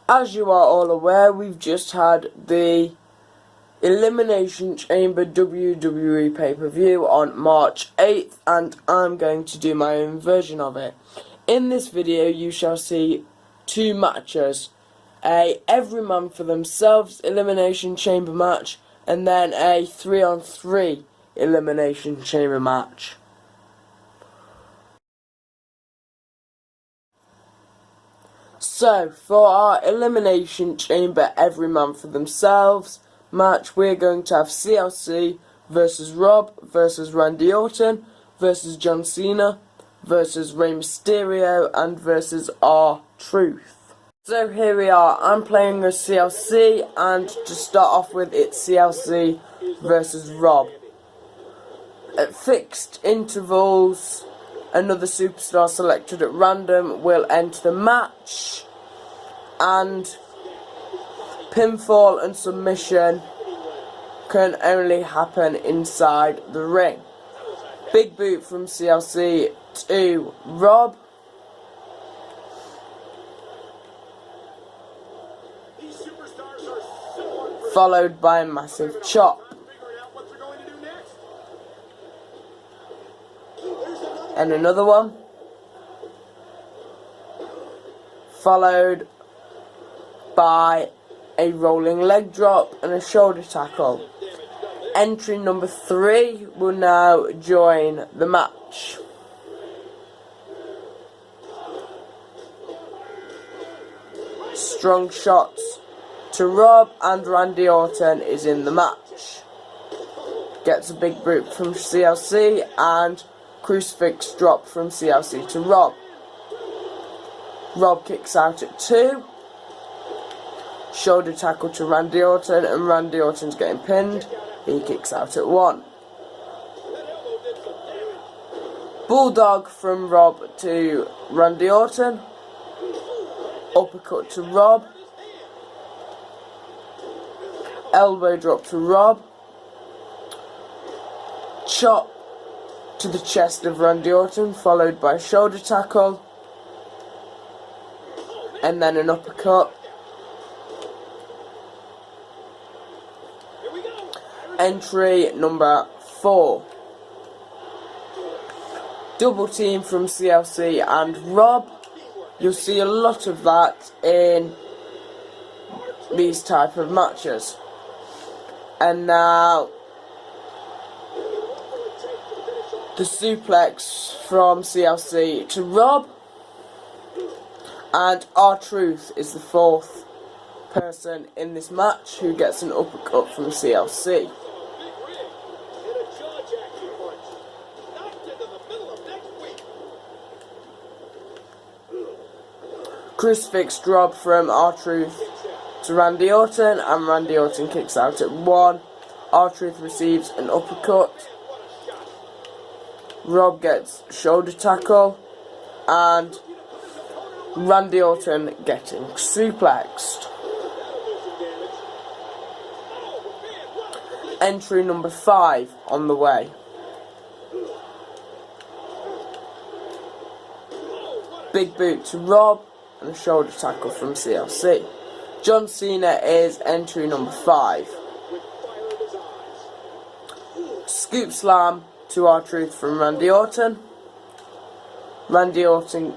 As you are all aware, we've just had the Elimination Chamber WWE pay-per-view on March 8th, and I'm going to do my own version of it. In this video you shall see two matches, a every man for themselves Elimination Chamber match, and then a 3-on-3 Elimination Chamber match. So, for our Elimination Chamber every man for themselves match, we're going to have CLC versus Rob versus Randy Orton versus John Cena versus Rey Mysterio and versus R-Truth. So here we are, I'm playing as CLC, and to start off with, it's CLC versus Rob. At fixed intervals, another superstar selected at random will enter the match, and pinfall and submission can only happen inside the ring. Big boot from CLC to Rob. Followed by a massive chop. And another one. Followed by a rolling leg drop and a shoulder tackle. Entry number 3 will now join the match. Strong shots to Rob, and Randy Orton is in the match. Gets a big boot from CLC and crucifix drop from CLC to Rob. Rob kicks out at 2. Shoulder tackle to Randy Orton, and Randy Orton's getting pinned. He kicks out at 1. Bulldog from Rob to Randy Orton. Uppercut to Rob. Elbow drop to Rob. Chop to the chest of Randy Orton, followed by a shoulder tackle. And then an uppercut. Entry number 4. Double team from CLC and Rob. You'll see a lot of that in these type of matches. And now the suplex from CLC to Rob. And R-Truth is the 4th person in this match who gets an uppercut from CLC. Crucifix drop from R-Truth to Randy Orton, and Randy Orton kicks out at 1. R-Truth receives an uppercut. Rob gets shoulder tackle, and Randy Orton getting suplexed. Entry number 5 on the way. Big boot to Rob and a shoulder tackle from CLC. John Cena is entry number 5. Scoop slam to R-Truth from Randy Orton. Randy Orton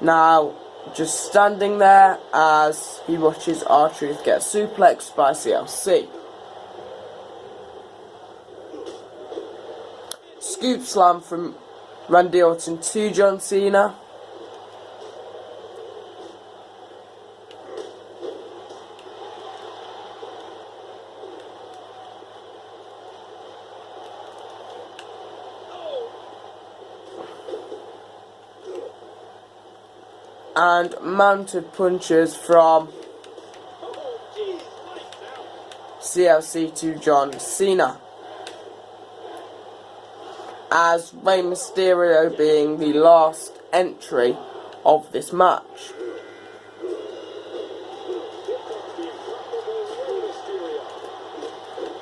now just standing there as he watches R-Truth get suplexed by CLC. Scoop slam from Randy Orton to John Cena. And mounted punches from CLC to John Cena, as Rey Mysterio being the last entry of this match.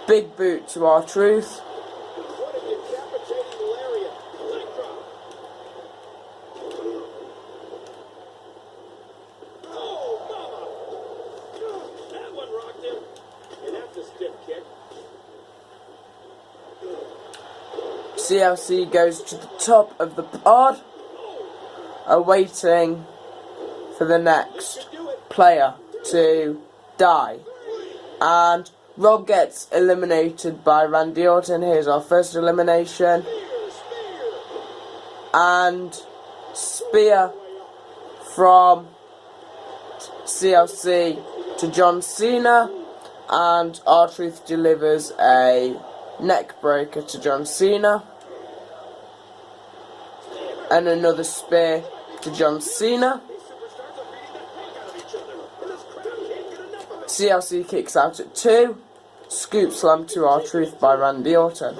Big boot to R-Truth. CLC goes to the top of the pod, awaiting for the next player to die. And Rob gets eliminated by Randy Orton. Here's our first elimination. And spear from CLC to John Cena. And R-Truth delivers a neck breaker to John Cena. And another spear to John Cena. CLC kicks out at 2. Scoop slam to R-Truth by Randy Orton.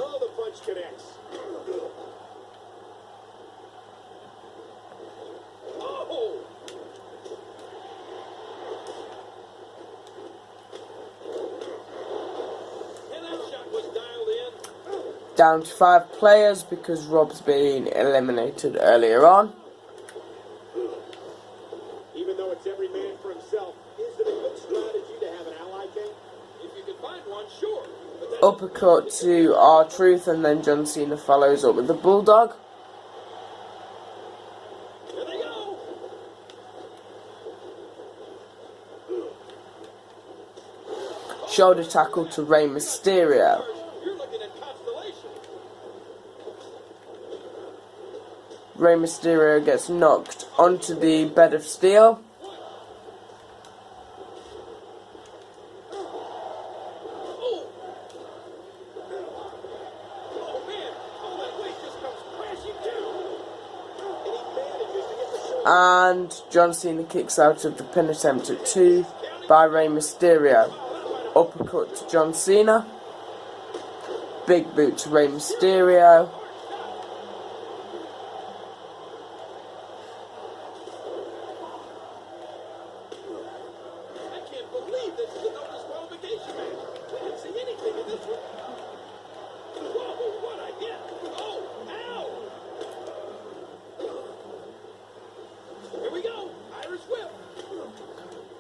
Down to 5 players because Rob's been eliminated earlier on. Even though it's every man for himself, is it a good strategy to have an ally game? If you can find one, sure. Uppercut to R-Truth, and then John Cena follows up with the Bulldog. There they go. Shoulder tackle to Rey Mysterio. You're looking at constellation. Rey Mysterio gets knocked onto the bed of steel. And John Cena kicks out of the pin attempt at 2 by Rey Mysterio. Uppercut to John Cena. Big boot to Rey Mysterio. I can't believe this is a no disqualification match. We didn't see anything in this one. Whoa, what I hit. Oh, ow. Here we go. Irish whip.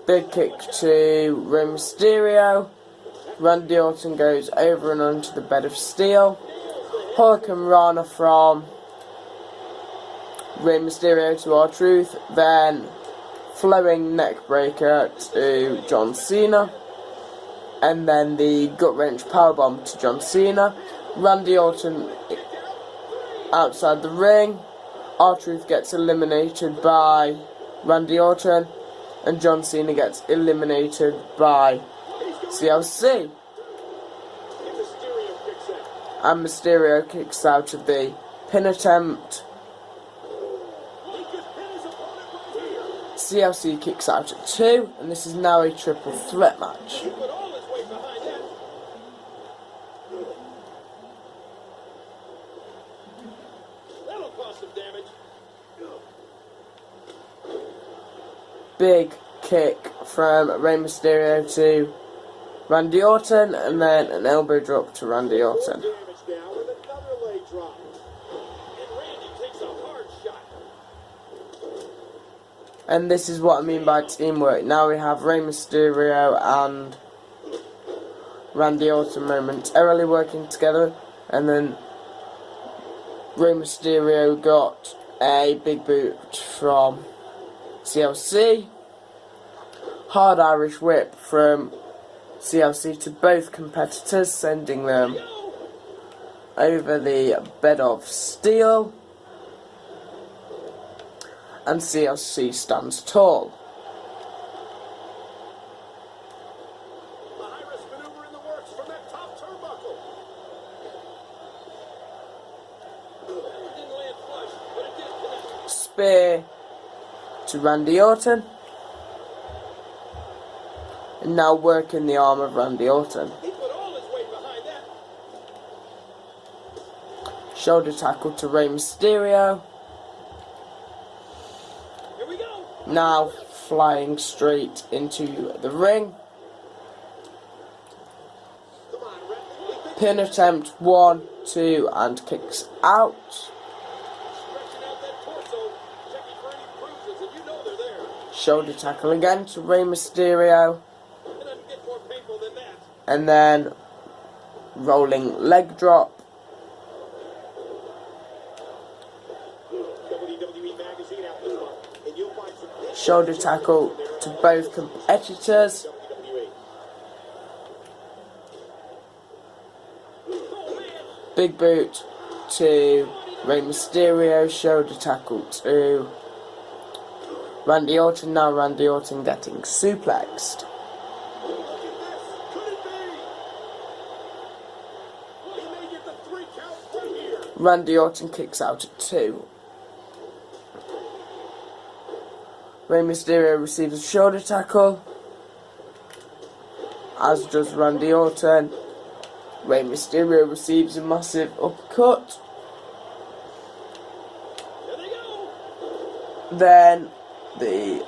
Big kick to Rey Mysterio. Randy Orton goes over and onto the bed of steel. Hurricane Rana from Rey Mysterio to R-Truth. Then flowing neck breaker to John Cena. And then the gut wrench powerbomb to John Cena. Randy Orton outside the ring. R-Truth gets eliminated by Randy Orton. And John Cena gets eliminated by CLC. And Mysterio kicks out of the pin attempt. CLC kicks out at 2, and this is now a triple threat match. Big kick from Rey Mysterio to Randy Orton, and then an elbow drop to Randy Orton. And this is what I mean by teamwork. Now we have Rey Mysterio and Randy Orton momentarily working together, and then Rey Mysterio got a big boot from CLC. Hard Irish whip from CLC to both competitors, sending them over the bed of steel. And CLC stands tall. Spear to Randy Orton. And now working the arm of Randy Orton. Shoulder tackle to Rey Mysterio. Now flying straight into the ring. Pin attempt 1, 2, and kicks out. Shoulder tackle again to Rey Mysterio. And then rolling leg drop. magazine out this month, and you'll find some Shoulder tackle to both competitors. WWE. Big boot to Rey Mysterio. Shoulder tackle to Randy Orton. Now Randy Orton getting suplexed. Look at this. Could it be? He may get the 3 count from here. Randy Orton kicks out at 2. Rey Mysterio receives a shoulder tackle, as does Randy Orton. Rey Mysterio receives a massive uppercut. There they go. Then the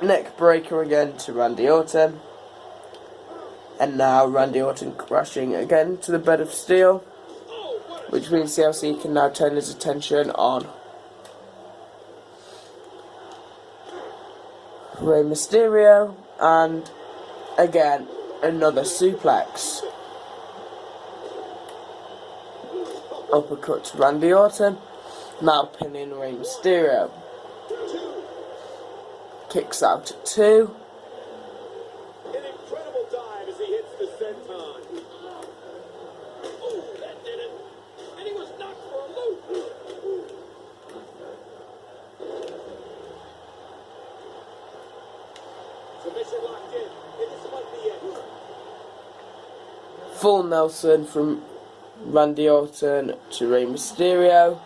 neck breaker again to Randy Orton. And now Randy Orton crashing again to the bed of steel, Oh, what a which means CLC can now turn his attention on Rey Mysterio, and again another suplex. Uppercut to Randy Orton, now pinning Rey Mysterio. 2. Kicks out at 2. An incredible dive as he hits the senton. Oh, that did it. And he was knocked for a loop. Submission locked in. And this might be it. Full Nelson from Randy Orton to Rey Mysterio.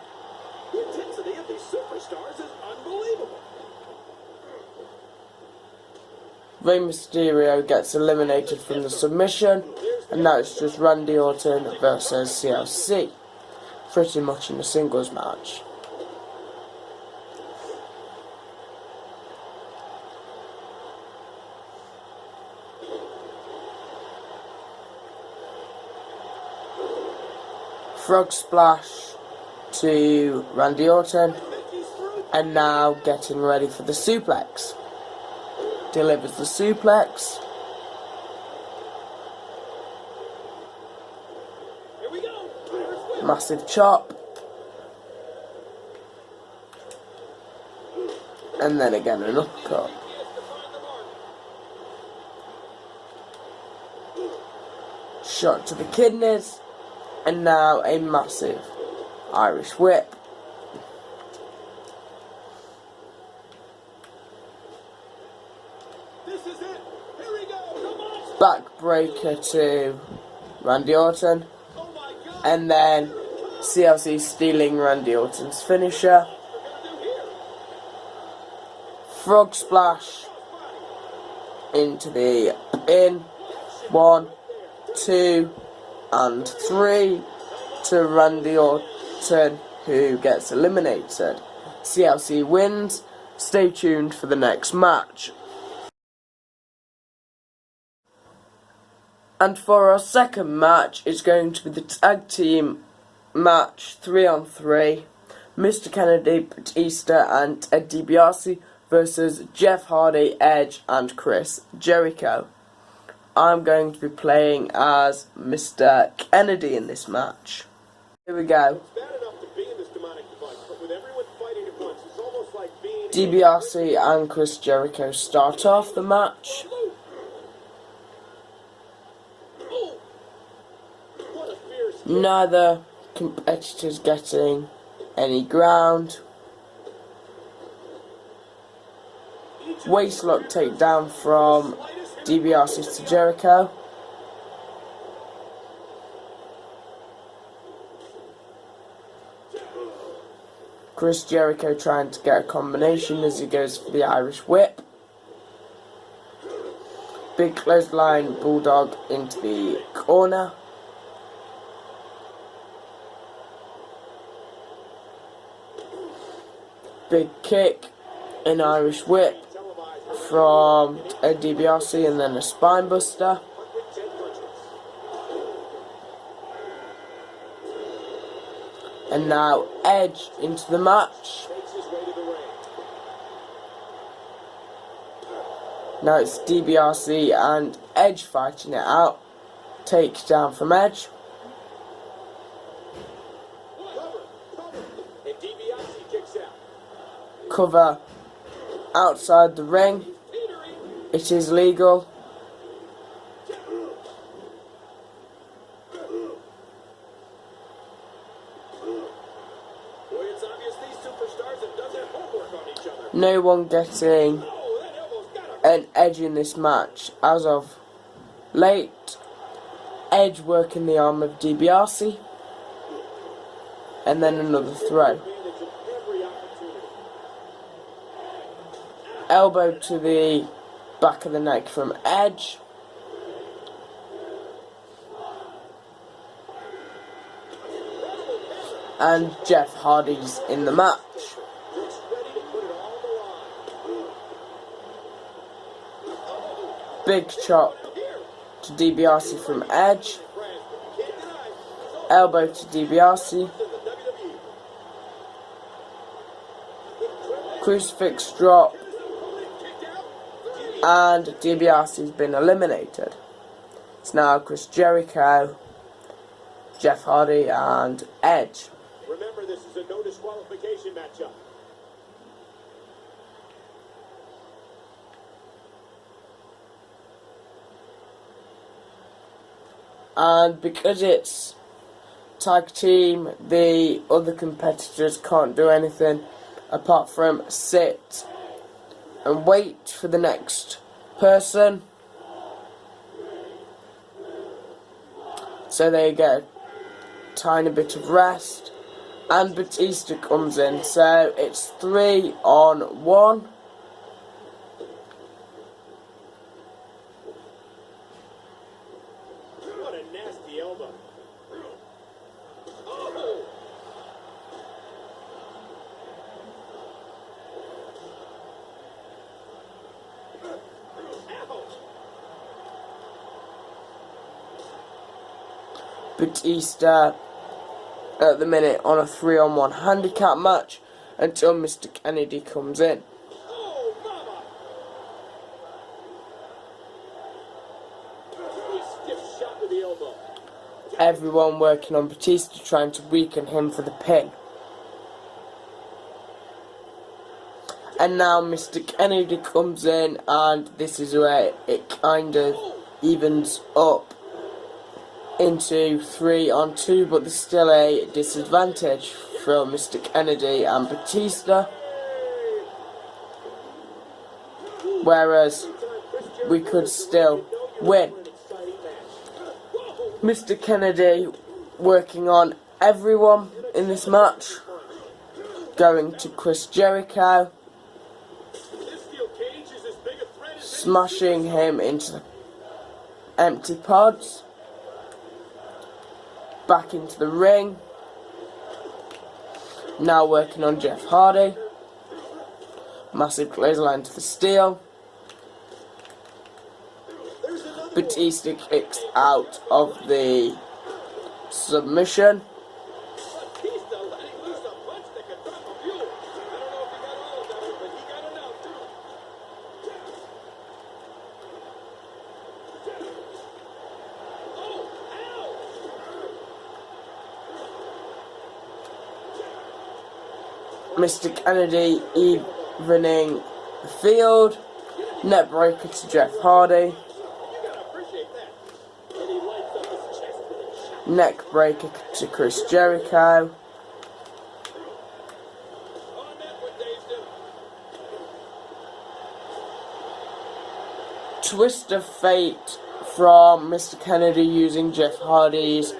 The intensity of these superstars is unbelievable. Rey Mysterio gets eliminated from the submission, and now it's just Randy Orton versus CLC, pretty much in a singles match. Frog splash to Randy Orton, and now getting ready for the suplex. Delivers the suplex. Here we go. Irish whip. Massive chop. And then again an uppercut. He has to find the mark. Shot to the kidneys. And now a massive Irish whip. This is it. Here we go. Come on. Backbreaker to Randy Orton. Oh my God. And then CLC stealing Randy Orton's finisher. We're gonna do here. Frog splash into the pin. 1, 2, and 3 to Randy Orton, who gets eliminated. CLC wins. Stay tuned for the next match. And for our second match, it's going to be the tag team match 3-on-3. Mr. Kennedy, Batista, and Ted DiBiase versus Jeff Hardy, Edge, and Chris Jericho. I'm going to be playing as Mr. Kennedy in this match. Here we go. It's bad enough to be in this demonic device, but with everyone fighting at once, it's almost like being DiBiase and Chris Jericho start off the match. Oh, what a fierce Neither competitor's getting any ground. Waistlock takedown from DiBiase to Jericho. Chris Jericho trying to get a combination as he goes for the Irish whip. Big clothesline bulldog into the corner. Big kick, an Irish whip from Ed DiBiase, and then a spine buster. 110 punches. And now Edge into the match. Makes his way to the ring. Now it's DiBiase and Edge fighting it out. Takedown from Edge. Cover, cover. And DiBiase kicks out. cover outside the ring. It is legal. Boy, it's obvious these superstars have done their homework on each other. No one getting Oh, that elbow's gotta an edge in this match as of late. Edge working the arm of DiBiase, and then another throw. advantage of every opportunity. Elbow to the back of the neck from Edge. And Jeff Hardy's in the match. Looks ready to put it all on the line. Big chop Here, to DiBiase from Edge. Brad, you can't deny. He's Elbow to DiBiase. in the WWE. Crucifix drop. Kicked out. And DiBiase's been eliminated. It's now Chris Jericho, Jeff Hardy and Edge. Remember, this is a no disqualification matchup. And because it's tag team, the other competitors can't do anything apart from sit and wait for the next person. So they get a tiny bit of rest. And Batista comes in, so it's 3-on-1. What a nasty elbow. Oh! Ouch! Batista at the minute on a 3-on-1 handicap match until Mr. Kennedy comes in. Oh, mama! A stiff shot with the elbow. Everyone working on Batista trying to weaken him for the pin. And now Mr. Kennedy comes in, and this is where it kind of evens up into 3-on-2, but there's still a disadvantage for Mr. Kennedy and Batista. Whereas we could still win. Mr. Kennedy working on everyone in this match. Going to Chris Jericho. This steel cage is as big a threat as Smashing him into the empty pods. Back into the ring. Now working on Jeff Hardy. Massive clothesline to the steel. Batista kicks out of the submission. Batista letting loose a punch that could drop a mule. I don't know if he got all of that, but he got enough. Oh, ow! Mr. Kennedy evening the field. Net breaker to Jeff Hardy. You gotta appreciate that. And he lights up his chest with a shot. Neck breaker to Chris Jericho. On that one, Dave. Twist of fate from Mr. Kennedy using Jeff Hardy's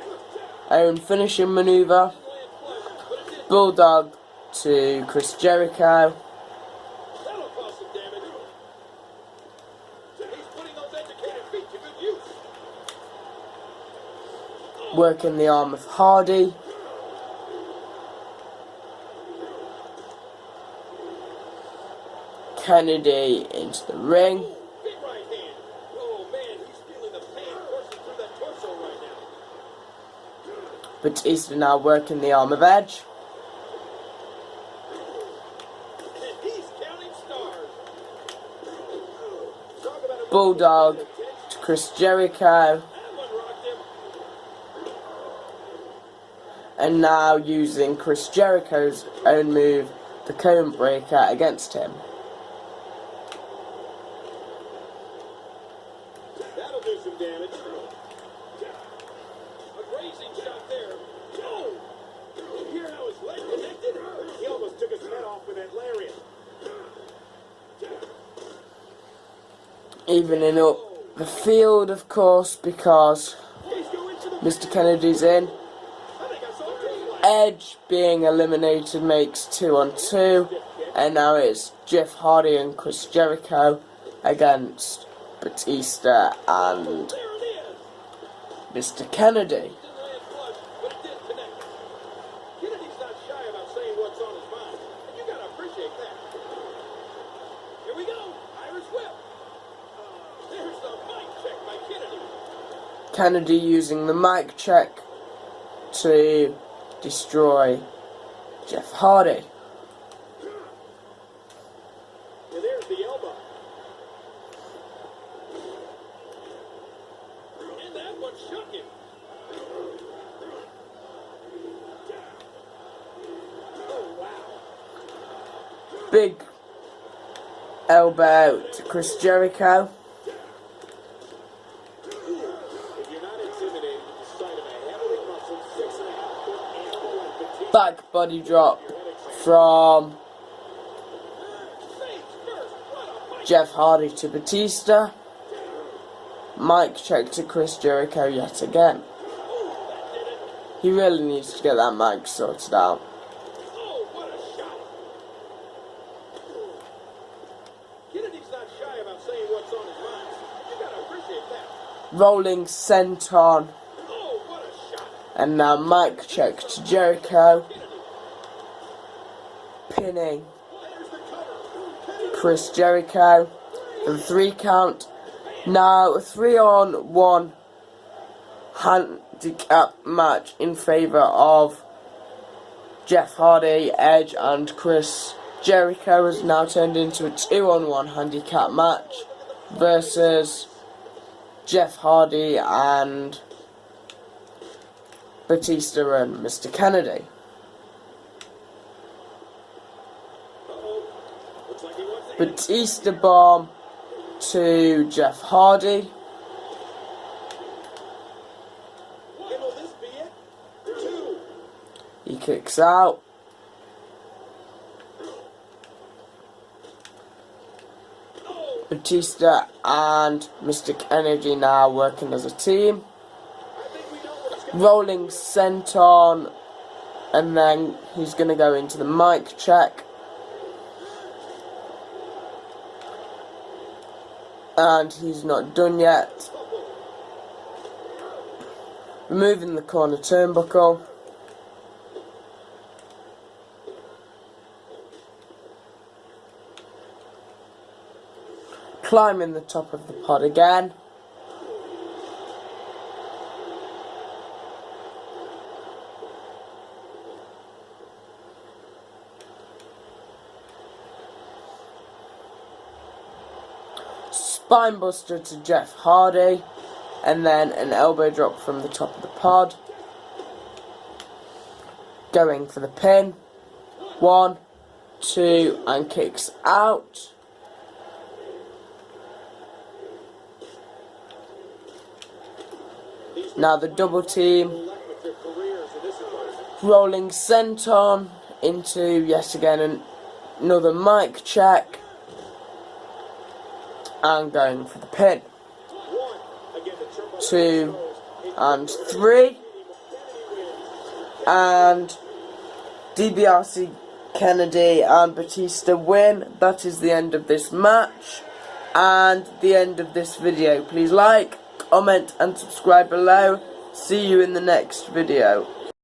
own finishing maneuver. Bulldog to Chris Jericho. That'll cause some damage. He's putting those educated feet to good use. Working the arm of Hardy. Kennedy into the ring. Big right hand. Oh man, he's feeling the pain coursing through that torso right now. Batista now working the arm of Edge. And he's counting stars. Talk about a Bulldog to Chris Jericho. That one rocked him. And now using Chris Jericho's own move, the cone breaker against him. That'll do some damage. A grazing shot there. Oh! You hear how his leg connected? He almost took his head off with that lariat. Evening up the field, of course, because Mr. Kennedy's in. I think I saw two. Edge being eliminated makes 2-on-2, and now it's Jeff Hardy and Chris Jericho against Batista and There it is. Mr. Kennedy. Didn't land flush, but it did connect. Kennedy's not shy about saying what's on his mind. And you gotta appreciate that. Here we go. Irish whip. There's the mic check by Kennedy. Kennedy using the mic check to destroy Jeff Hardy. And there's the elbow. And that one shook him. Oh, wow. Big elbow to Chris Jericho. If you're not intimidated with the sight of a heavily muscled 6.5-foot animal like Batista, Back body drop from face first, what a mic. Jeff Hardy to Batista. Mic check to Chris Jericho yet again. Oh, that did it. He really needs to get that mic sorted out. Oh, what a shot. Kennedy's not shy about saying what's on his mind. You gotta appreciate that. Rolling senton, Oh, what a shot. and now mic check to Jericho. Pinning There's the cover. Chris Jericho for the 3 count. Now a 3-on-1 handicap match in favour of Jeff Hardy, Edge and Chris Jericho has now turned into a 2-on-1 handicap match versus Jeff Hardy and Batista and Mr. Kennedy. Uh-oh. Looks like he wants to hit. Batista bomb to Jeff Hardy. And will this be it? 2. He kicks out. Oh, Batista and Mr. Kennedy now working as a team. I think we know what it's gonna Rolling senton, and then he's going to go into the mic check. And he's not done yet. Removing the corner turnbuckle. Climbing the top of the pod again. Spinebuster to Jeff Hardy, and then an elbow drop from the top of the pod. Going for the pin. 1, 2, and kicks out. Now the double team. elect with their careers in this environment. Rolling senton into yet again another mic check. And going for the pin. 1. Again, the turnbuckle 2 goes. and 3. And DiBiase, Kennedy and Batista win. That is the end of this match and the end of this video. Please like, comment and subscribe below. See you in the next video.